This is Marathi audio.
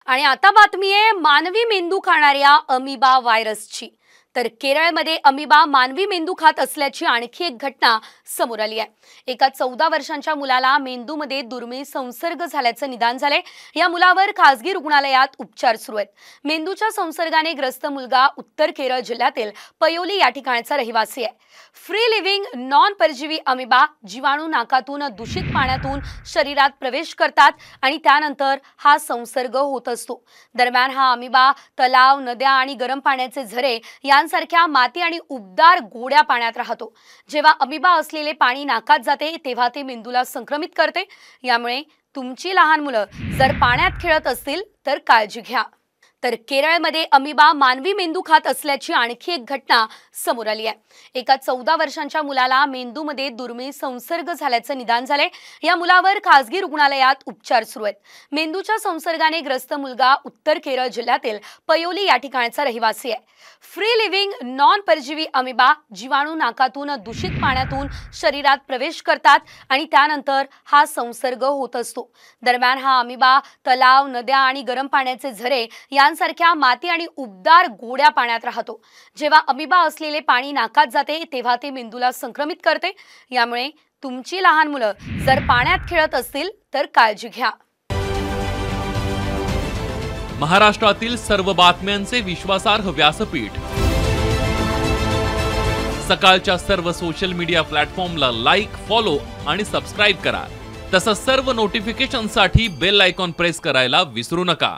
आणि आता बातमी आहे मानवी मेंदू खाणाऱ्या अमिबा व्हायरसची। तर केरळमध्ये अमिबा मानवी मेंदू खात असल्याची आणखी एक घटना समोर आली आहे। एका 14 वर्षांच्या मुलाला मेंदूमध्ये दुर्मिळ संसर्ग झाल्याचं निदान झाले। या मुलावर खासगी रुग्णालयात उपचार सुरू आहेत। मेंदूच्या संसर्गाने ग्रस्त मुलगा उत्तर केरळ जिल्ह्यातील पयोली या ठिकाणचा रहिवासी आहे। फ्री लिव्हिंग नॉन परजीवी अमिबा जीवाणू नाकातून दूषित पाण्यातून शरीरात प्रवेश करतात आणि त्यानंतर हा संसर्ग होत असतो। दरम्यान हा अमिबा तलाव, नद्या आणि गरम पाण्याचे झरे यांसारख्या माती आणि उबदार गोड्या पाण्यात राहतो। जेव्हा अमिबा असलेले पाणी नाकात जाते तेव्हा ते मेंदूला संक्रमित करते। यामुळे तुमची लहान मुलं जर पाण्यात खेळत असतील तर काळजी घ्या। तर केरळमध्ये अमिबा मानवी मेंदू खात असल्याची आणखी एक घटना समोर आली आहे। एका 14 वर्षांच्या मुलाला मेंदूमध्ये दुर्मिळ संसर्ग झाल्याचं निदान झाले। या मुलावर खासगी रुग्णालयात उपचार सुरू आहेत। मेंदूच्या संसर्गाने ग्रस्त मुलगा उत्तर केरळ जिल्ह्यातील पयोली या ठिकाणचा रहिवासी आहे। फ्री लिव्हिंग नॉन परजीवी अमिबा जीवाणू नाकातून दूषित पाण्यातून शरीरात प्रवेश करतात आणि त्यानंतर हा संसर्ग होत असतो। दरम्यान हा अमिबा तलाव, नद्या आणि गरम पाण्याचे झरे यांसारख्या माती आणि उबदार गोड्या पाण्यात राहतो। जेव्हा अमिबा असलेले पाणी नाकात जाते तेव्हा ते मेंदूला संक्रमित करते। यामुळे तुमची लहान मुलं जर पाण्यात खेळत असतील तर काळजी घ्या। महाराष्ट्रातील सर्व बातम्यांचे विश्वासार्ह व्यासपीठ सकाळच्या सर्व सोशल मीडिया प्लॅटफॉर्मला लाईक, फॉलो आणि सबस्क्राइब करा। तसंच सर्व नोटिफिकेशनसाठी बेल आयकॉन प्रेस करायला विसरू नका।